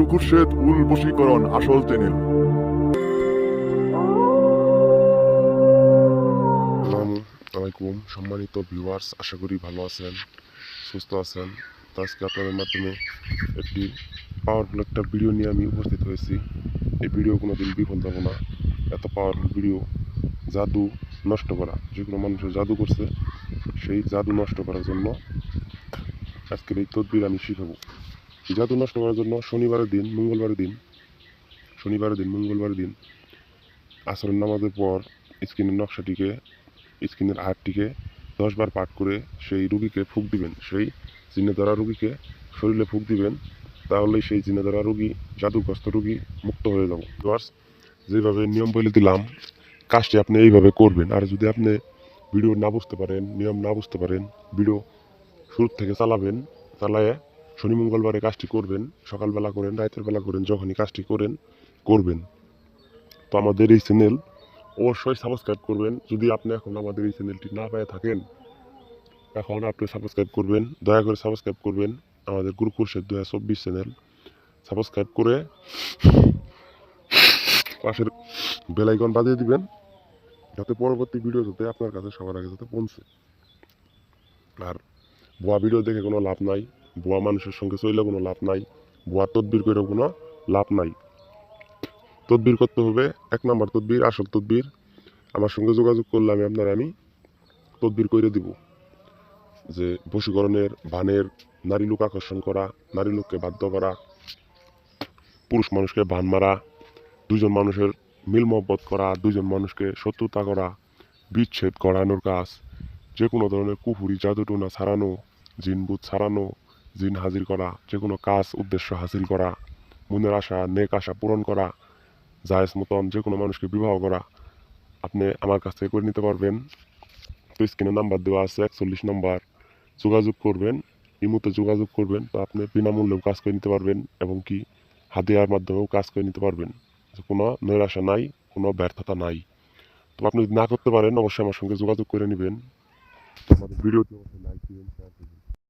গুরু খুরশেদ উল বশীকরণ আসল চ্যানেল। আসসালামু আলাইকুম সম্মানিত ভিউয়ার্স, আশা করি ভালো আছেন, সুস্থ আছেন। তো আজকে আপনাদের মাধ্যমে একটি পাওয়ারফুল একটা ভিডিও নিয়ে আমি উপস্থিত হয়েছি। এই ভিডিও কোনো দিন বিফল যাব না। এত পাওয়ারফুল ভিডিও, জাদু নষ্ট করা, যে কোনো মানুষের জাদু করছে সেই জাদু নষ্ট করার জন্য আজকের এই তদবির আমি শিখাবো। এই জাদু নষ্ট করার জন্য শনিবারের দিন মঙ্গলবারের দিন আসরের নামাজের পর স্ক্রিনের নকশাটিকে, স্ক্রিনের আয়াতটিকে 10 বার পাঠ করে সেই রুগীকে ফুঁক দিবেন। সেই জিনে ধরা রুগীকে শরীরে ফুঁক দিবেন, তাহলে সেই জিনে ধরা রুগী, জাদুগ্রস্ত রুগী মুক্ত হয়ে যাব। যেভাবে নিয়ম বলে দিলাম, কাজটি আপনি এইভাবে করবেন। আর যদি আপনি ভিডিও না বুঝতে পারেন, নিয়ম না বুঝতে পারেন, ভিডিও শুরু থেকে চালায়ে শনি মঙ্গলবারে কাজটি করবেন। সকালবেলা করেন, রাতের বেলা করেন, যখনই কাজটি করবেন। তো আমাদের এই চ্যানেল অবশ্যই সাবস্ক্রাইব করবেন। যদি আপনি এখন আমাদের এই চ্যানেলটি না পেয়ে থাকেন, এখন আপনি সাবস্ক্রাইব করবেন, দয়া করে সাবস্ক্রাইব করবেন আমাদের গুরু খুরশেদ 2024 চ্যানেল। সাবস্ক্রাইব করে পাশের বেল আইকন বাজিয়ে দিবেন, যাতে পরবর্তী ভিডিও যাতে আপনার কাছে সবার আগে যাতে পৌঁছে। আর ভুয়া ভিডিও দেখে কোনো লাভ নাই, ভুয়া মানুষের সঙ্গে চললে কোনো লাভ নাই, ভুয়া তদবির করে কোনো লাভ নাই। তদবির করতে হবে, 1 নম্বর তদবির, আসল তদবির। আমার সঙ্গে যোগাযোগ করলে আমি তদবির করে দিব। যে বশীকরণের বানের, নারী লোক আকর্ষণ করা, নারী লোককে বাধ্য করা, পুরুষ মানুষকে বান মারা, দুজন মানুষের মিল মহব্বত করা, দুজন মানুষকে শত্রুতা করা, বিচ্ছেদ করানোর কাজ, যে কোনো ধরনের কুফুরি জাদুটোনা ছাড়ানো, জিনবুত ছাড়ানো, জিন হাজির করা, যে কোনো কাজ উদ্দেশ্য হাসিল করা, মনের আশা নেক আশা পূরণ করা, জায়েজ মতন যে কোনো মানুষকে বিবাহ করা, আপনি আমার কাছ থেকে করে নিতে পারবেন। তো স্ক্রিনে নাম্বার দেওয়া আছে, 41 নম্বর, যোগাযোগ করবেন, ইমোতে যোগাযোগ করবেন। তো আপনি বিনামূল্যেও কাজ করে নিতে পারবেন, এবং কি হাদিয়ার মাধ্যমেও কাজ করে নিতে পারবেন। কোনো নৈরাশা নাই, কোনো ব্যর্থতা নাই। তো আপনি যদি না করতে পারেন, অবশ্যই আমার সঙ্গে যোগাযোগ করে নেবেন। আমাদের ভিডিওটি অবশ্যই লাইক দিবেন, শেয়ার করবেন।